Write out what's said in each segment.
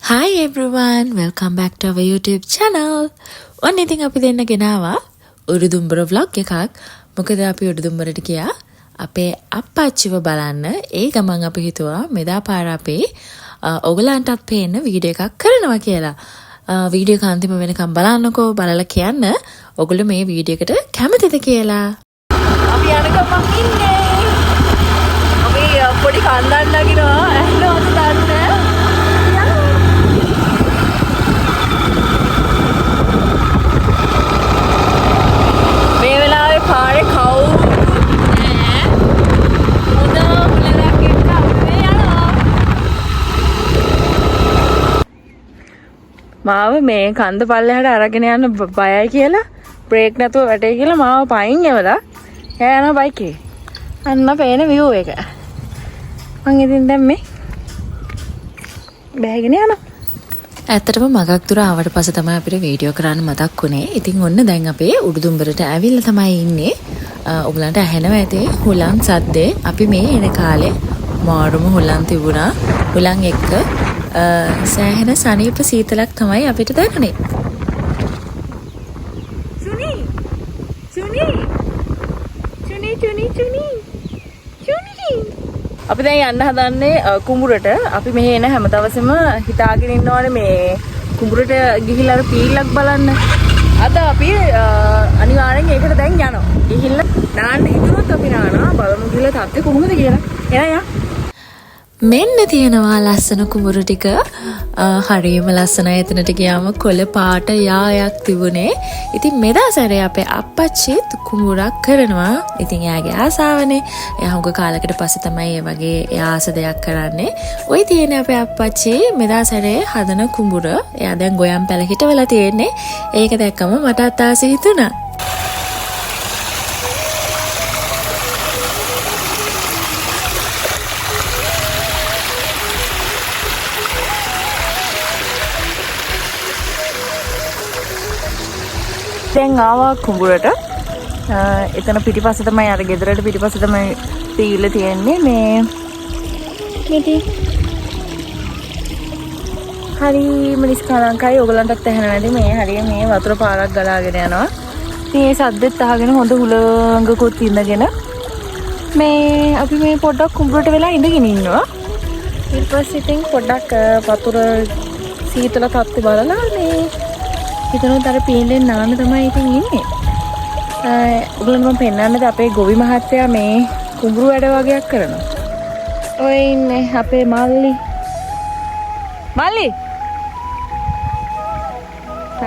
Hi everyone, welcome back to our YouTube channel. ඔන්න ඉතින් අපි දෙන්න ගෙනාවා උඩුදුම්බර vlog එකක්. මොකද අපි උඩුදුම්බරට ගියා අපේ අප්පච්චිව බලන්න. ඒ ගමන් අපි හිතුවා මෙදා පාර අපි ඔයගලන්ටත් පේන්න වීඩියෝ එකක් කරනවා කියලා. වීඩියෝ එක අන්තිම වෙනකම් බලන්නකෝ. බලලා කියන්න ඔයගොල්ලෝ මේ වීඩියෝ එකට කැමතිද කියලා. අපි යනකම් ඉන්නේ. අපි පොඩි කන්දක් නගිනවා. ඇහෙනවද දන්නේ? පාරේ කවුරුත් නෑ. හොඳ හුලක් එක්ක අපි යනවා. මාව මේ කන්ද පල්ලෙහාට අරගෙන යන්න බයයි කියලා බ්‍රේක් නැතුව වැටේ කියලා මාව පයින් එවලා යනවා බයික් එකේ. අන්න පේන view එක. මං ඉතින් දැන් මේ බෑගෙන යනවා. ඇත්තටම මගක් දුර ආවට පස්සේ තමයි අපිට වීඩියෝ කරන්න මතක් වුණේ. ඉතින් ඔන්න දැන් අපේ උඩුදුම්බරට ඇවිල්ලා තමයි ඉන්නේ. ඔයගලන්ට ඇහෙනවා ඇති හුලං සද්දේ. අපි මේ එන කාලේ මාරුම හුලං තිබුණා. හුලං එක්ක සෑහෙන සනීප සීතලක් තමයි අපිට දැනුනේ. චුනි චුනි චුනි චුනි චුනි චුනි අපි දැන් යන්න හදන්නේ කුඹුරට. අපි මෙහෙ එන හැම දවසෙම හිතාගෙන ඉන්නවනේ මේ කුඹුරට ගිහිල්ලා අර පීල්ලක් බලන්න. අද අපි අනිවාර්යෙන් ඒකට දැන් යනවා. ගිහිල්ලා නාන්න හිතුනොත් අපි නානවා. බලමු ගිහලා තාත්තේ කොහොමද කියලා. එයා මෙන්න තියෙනවා ලස්සන කුඹුර ටික. හරියම ලස්සනයි. එතනට ගියාම කොළ පාට යායක් තිබුණේ. ඉතින් මෙදා සැරේ අපේ අප්පච්චිත් කුඹුරක් කරනවා. ඉතින් එයාගේ ආසාවනේ. එයා හුඟ කාලයකට පස්සේ තමයි මේ වගේ ආස දෙයක් කරන්නේ. ওই තියෙන අපේ අප්පච්චි මෙදා සැරේ හදන කුඹුර. එයා දැන් ගොයම් පැල හිටවලා තියෙන්නේ. ඒක දැක්කම මටත් ආස හිතුණා. දැන් ආවා කුඹුරට. එතන පිටිපස්ස තමයි අර ගෙදරට පිටිපස්ස තමයි පීල තියෙන්නේ. මේ මිටි හරිම නිස්කලංකයි. ඔයගලන්ටත් ඇහෙනව නැති මේ හරිය මේ වතුර පාරක් ගලාගෙන යනවා. ඉතින් ඒ සද්දෙත් අහගෙන හොඳ හුලඟකුත් ඉඳගෙන මේ අපි මේ පොඩ්ඩක් කුඹුරට වෙලා ඉඳගෙන ඉන්නවා. ඊට පස්සේ ඉතින් පොඩ්ඩක් වතුර සීතල තත්ත්වය බලලා මේ හිතනොත් අර පීන්දෙන් නාන්න තමයි ඉතින් ඉන්නේ. ඔයගොල්ලන්ට මම පෙන්නන්නද අපේ ගොවි මහත්තයා මේ කුඹුරු වැඩ වගේක් කරනවා. ඔය ඉන්නේ අපේ මල්ලි. මල්ලි.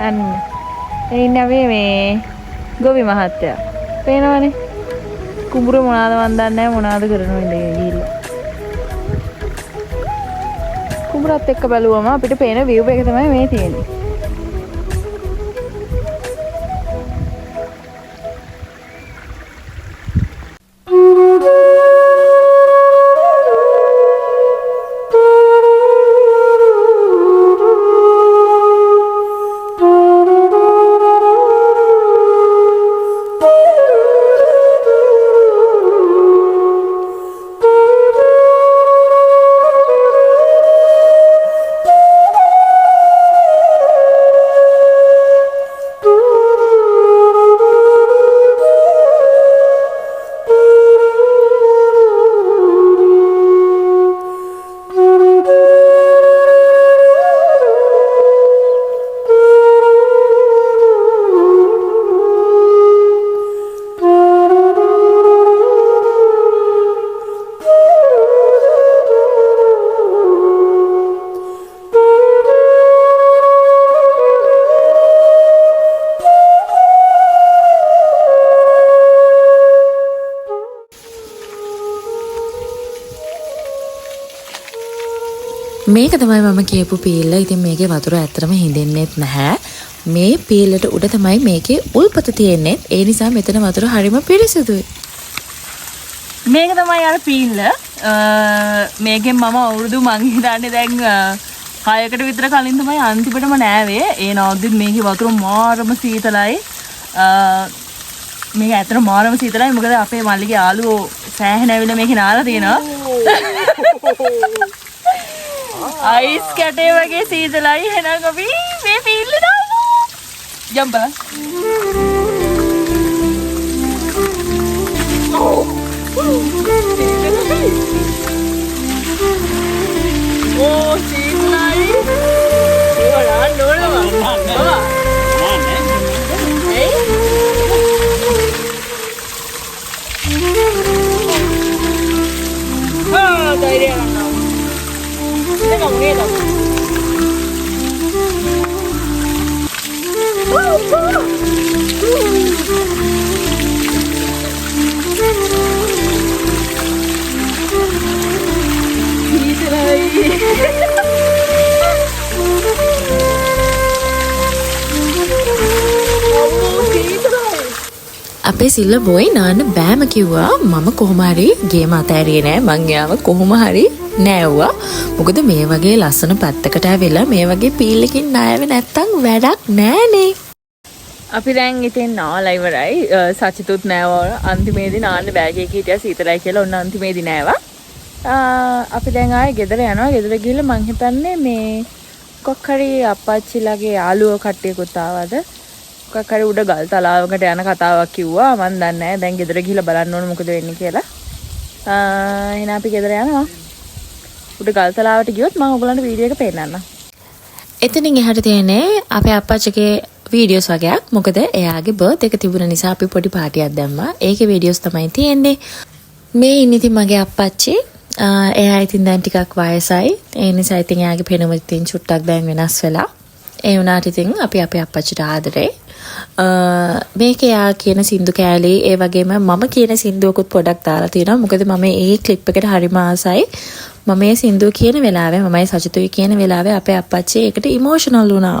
අන්න. ඒ ඉන්නේ මේ ගොවි මහත්තයා. පේනවනේ. කුඹුරු මොනවාද මන් දන්නේ නැහැ මොනවාද කරනව ඉඳගෙන ගිහිල්ලා. කුඹුරත් එක්ක බැලුවම අපිට පේන view එක තමයි මේ තියෙන්නේ. මේක තමයි මම කියපු පීල්ල. ඉතින් මේකේ වතුර ඇත්තටම හින්දෙන්නෙත් නැහැ. මේ පීල්ලට උඩ තමයි මේකේ උල්පත තියෙන්නේ. ඒ නිසා මෙතන වතුර හරිම පිරිසිදුයි. මේක තමයි අර පීල්ල. මේකෙන් මම අවුරුදු මං හිතන්නේ දැන් 6කට විතර කලින් තමයි අන්තිමටම නෑවේ. ඒ නවද්දිත් මේකේ වතුර මාරම සීතලයි. මේක ඇත්තට මාරම සීතලයි. මොකද අපේ මල්ලිගේ යාළුවෝ සෑහෙන ඇවිල්ලා මේකේ නාලා තියෙනවා. අයිස් කැටේ වගේ සීතලයි එහෙනම් අපි මේ පීල්ල දාමු. යම් බලන්න. Oh, සීතලයි. ඒවා නෝනවා. Đây là nào. Cái ngồng nghe đâu. Gì thế này? අපේ සිල්ල බොයි නාන්න බෑම කිව්වා මම කොහොම හරි ගේම අතෑරියේ නෑ මං යාව කොහොම හරි නෑව්වා මොකද මේ වගේ ලස්සන පැත්තකට ඇවිල්ලා මේ වගේ පීල් එකකින් ණයව නැත්තම් වැඩක් නෑනේ අපි දැන් ඉතින් නාලා ඉවරයි සචිතුත් නෑව අන්තිමේදී නාන්න බෑග් එකේ හිටියා සීතලයි කියලා ඔන්න අන්තිමේදී නෑවා අපි දැන් ආයේ ගෙදර යනවා ගෙදර ගිහලා මං හිතන්නේ මේ කොක් හරි අප්පච්චිලාගේ යාළුවෝ කට්ටියකුත් ආවද කකර උඩ ගල් තලාවකට යන කතාවක් කිව්වා මන් දන්නේ නැහැ දැන් ගෙදර ගිහලා බලන්න ඕන මොකද වෙන්නේ කියලා එහෙනම් අපි ගෙදර යනවා උඩ ගල් තලාවට ගියොත් මම ඔයගලන්ට වීඩියෝ එක පෙන්නන්නම් එතනින් එහාට තියෙන්නේ අපේ අප්පච්චිගේ වීඩියෝස් වගේක් මොකද එයාගේ බර්ත් එක තිබුණ නිසා අපි පොඩි පාටියක් දැම්මා ඒකේ වීඩියෝස් තමයි තියෙන්නේ මේ ඉන්නේ ඉතින් මගේ අප්පච්චි එයා ඉතින් දැන් ටිකක් වයසයි ඒ නිසා ඉතින් එයාගේ පෙනුම ඉතින් චුට්ටක් දැන් වෙනස් වෙලා ඒ වුණාට ඉතින් අපි අපේ අප්පච්චිට ආදරේ මේක යා කියන සින්දු කෑලි ඒ වගේම මම කියන සින්දුවකුත් පොඩක් දාලා තියෙනවා මොකද මම ඒ ක්ලිප් එකට හරිම ආසයි මම මේ සින්දුව කියන වෙලාවේ මමයි සචිතුයි කියන වෙලාවේ අපේ අප්පච්චි ඒකට ඉමෝෂනල් වුණා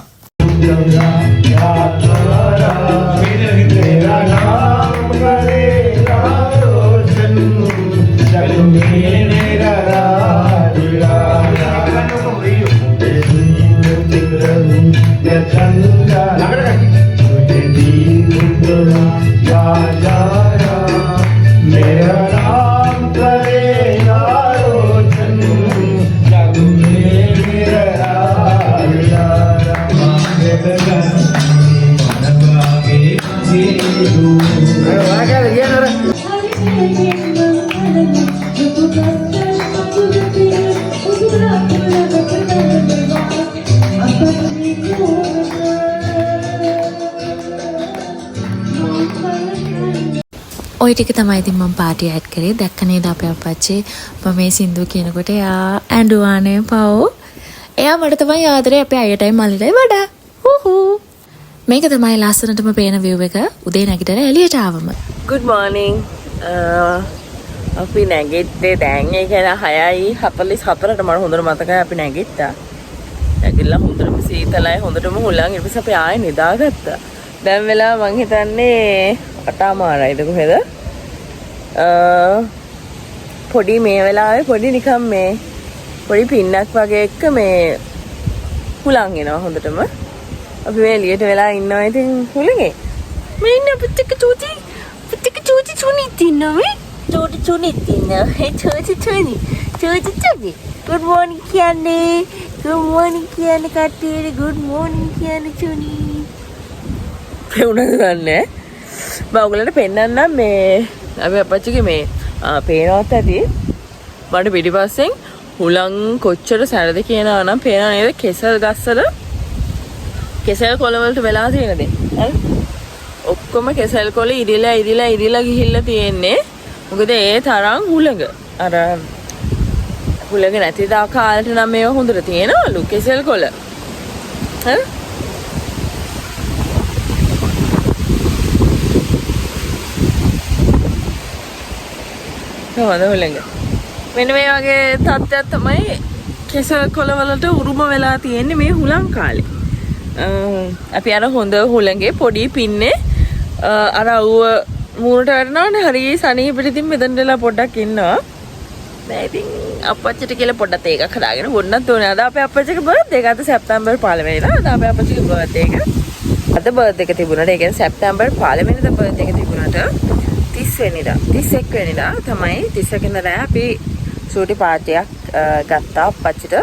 ඔය ටික තමයි ඉතින් මම පාටි ඇඩ් කරේ දැක්ක නේද අපේ අප්පච්චි මම මේ සින්දුව කියනකොට එයා ඇඬුවානේ පව් එයා මට තමයි ආදරේ අපේ අයියටයි මල්ලිටයි වඩා හූ මේක තමයි ලස්සනටම පේන view එක උදේ නැගිටලා එළියට ආවම good morning අපි නැගිට්ටේ දැන් ඒ කියන්නේ 6:44ට මම හොඳට මතකයි අපි නැගිට්ටා නැගිටලා හොඳටම සීතලයි හොඳටම හුලං ඊට පස්සේ අපි ආයෙ නිදාගත්තා දැන් වෙලා මං හිතන්නේ 8:00යිද කොහෙද පොඩි මේ වෙලාවේ පොඩි නිකන් මේ පොඩි පින්නක් වගේ එක මේ හුලං එනවා හොඳටම අපි මේ එළියට වෙලා ඉන්නවා ඉතින් හුලඟේ මේ ඉන්න පුතික චූටි චුනිත් ඉන්නවා මේ චුනිත් ඉන්නවා ඒ චූටි good morning කියන්නේ කට්ටියට good morning කියන්නේ චුනි පෙවුනද දන්නේ මම ඔයගලන්ට පෙන්නන්නම් මේ අපි අපච්චිගේ මේ පේනවත් ඇති මට පිටිපස්සෙන් හුලං කොච්චර සැරද කියනවා නම් පේනව නේද කෙසල් ගස්වල කෙසල් කොළ වලට වෙලා තියෙන දේ හරි ඔක්කොම කෙසල් කොළ ඉදිලා ගිහිල්ලා තියෙන්නේ මොකද ඒ තරම් හුලඟ අර හුලඟ නැති දා කාලේට නම් මේව හොඳට තියෙනවලු කෙසල් කොළ හරි හොඳ හුලඟ මෙන්න මේ වගේ තත්ත්වයක් තමයි කෙසල් කොළ වලට උරුම වෙලා තියෙන්නේ මේ හුලං කාලේ අපි අර හොඳ හුලඟේ පොඩි පින්නේ අර අවුව මූණට වැටෙනවනේ හරි සනීපෙට ඉතින් මෙතනදලා පොඩ්ඩක් ඉන්නවා දැන් ඉතින් අප්පච්චිට කියලා පොඩ්ඩක් ඒකක් හදාගෙන බොන්නත් ඕනේ අද අපේ අප්පච්චිගේ බර්ත්ඩේ එක අද සැප්තැම්බර් 15 වෙනිදා අද අපේ අප්පච්චිගේ බර්ත්ඩේ එක අද බර්ත්ඩේ එක තිබුණාට ඒ කියන්නේ සැප්තැම්බර් 15 වෙනිදා බර්ත්ඩේ එක තිබුණාට 30 වෙනිදා 31 වෙනිදා තමයි 31 වෙනිදා අපි සූටි පාටියක් ගත්තා අප්පච්චිට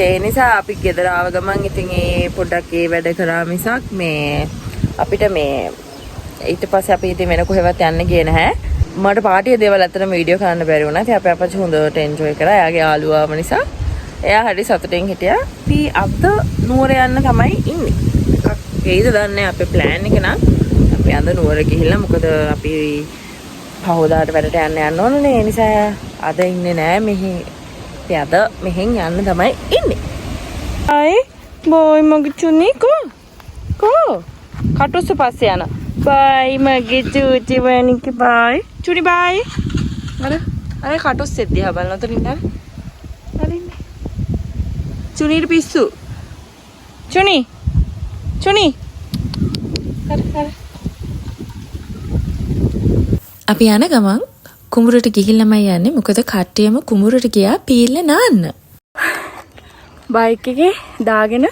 ඒ නිසා අපි ගෙදර ආව ගමන් ඉතින් ඒ පොඩ්ඩක් ඒ වැඩ කරා මිසක් මේ අපිට මේ ඊට පස්සේ අපි ඉතින් වෙන කොහෙවත් යන්න ගියේ නැහැ. මට පාටියේ දේවල් අතරම වීඩියෝ කරන්න බැරි වුණා. ඉතින් අපි අපච්චි හොඳට එන්ජොයි කරා. එයාගේ යාළුවා ආව නිසා එයා හරි සතුටින් හිටියා. අපි අද නුවර යන්න තමයි ඉන්නේ. ඒකද දන්නේ අපේ ප්ලෑන් එක නම් අපි අද නුවර ගිහිල්ලා මොකද අපි පහෝදාට වැඩට යන්න ඕනනේ. ඒ නිසා අද ඉන්නේ නෑ මෙහි. අපි අද මෙහෙන් යන්න තමයි ඉන්නේ. අය බොයි මගේ චුනි කෝ කටුස්ස පස්සේ යන. බයි මගේ චූචි වනිකි බයි. චුනි බයි. අර කටුස්සෙත් දිහා බලන උතරින් හරි. හරිනේ. චුනිට පිස්සු. චුනි. හරි. අපි යන ගමන් කුඹුරට ගිහිල්ලාමයි යන්නේ. මොකද කට්ටියම කුඹුරට ගියා පීල්ල නාන්න. බයික් එකේ දාගෙන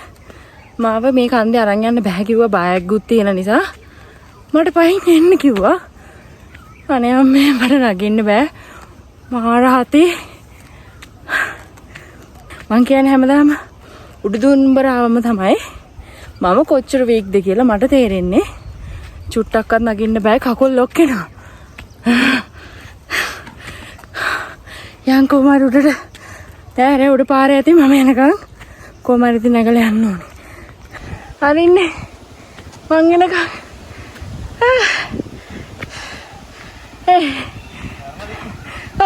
මාව මේ කන්දේ අරන් යන්න බෑ කිව්වා. බයක් ගුත් තියෙන නිසා මට පහින් එන්න කිව්වා. අනේ අම්මේ මට නගින්න බෑ. මාර හතේ මං කියන්නේ හැමදාම උඩුදුම්බරාවම තමයි මම කොච්චර වීක්ද කියලා මට තේරෙන්නේ. චුට්ටක්වත් නගින්න බෑ කකුල් ලොක් වෙනවා. යන් කොමාර උඩට තෑරේ උඩ පාරේ ඇති මම යනකම් කොමාර ඉතින් නැගලා යන්න ඕනේ. හරින්නේ මං එනකම්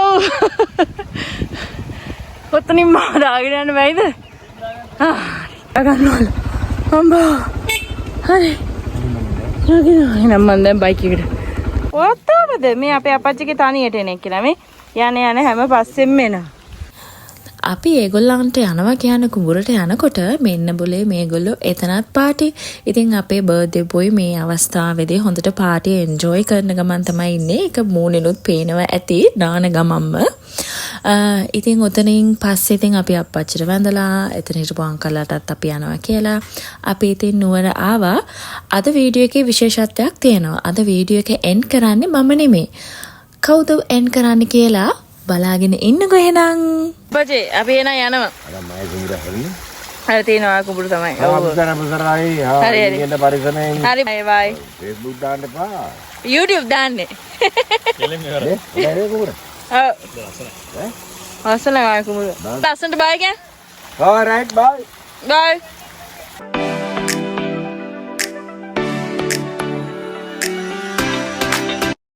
ඔව් ඔතනින් මම දාගෙන යන්න බැයිද? ගන්නවලු අම්බා හරි නගිනවා මම දැන් බයික් එකට ඔත්තවද මේ අපේ අපච්චිගේ තනියට එන එක කියලා මේ යන්නේ හැම පස්සෙම එනවා. අපි ඒගොල්ලන්ට යනවා කියන කුඹුරට යනකොට මෙන්න બોලේ මේගොල්ලෝ එතනත් පාටි. ඉතින් අපේ බර්ත්ඩේ බොයි මේ අවස්ථාවේදී හොඳට පාටි එන්ජොයි කරන ගමන් තමයි ඉන්නේ. ඒක මූණෙනුත් පේනවා ඇති දාන ගමම්ම. ඉතින් උතනින් පස්සේ ඉතින් අපි අප්පච්චිට වැඳලා එතන හිටපු අංකල්ලාටත් අපි යනවා කියලා අපි ඉතින් නුවර ආවා. අද වීඩියෝ එකේ විශේෂත්වයක් තියෙනවා. අද වීඩියෝ එක එන්ඩ් කරන්නේ මම නෙමෙයි. කවුද එන්ඩ් කරන්නේ කියලා බලාගෙන ඉන්නකෝ එහෙනම්. බජේ අපි එන යනවා. අර මම කුඹුර හරිනේ. හරි තියෙනවා කුඹුර තමයි. ඔව් අපතරයි. හරි හරි. ඉන්න පරිසමෙන්. හරි බයි. Facebook දාන්න එපා. YouTube දාන්නේ. ඒ කුඹුර. ඔව්. අසල ගාය කුඹුර. ලස්සනට බයි කියන්නේ. All right, bye. බයි.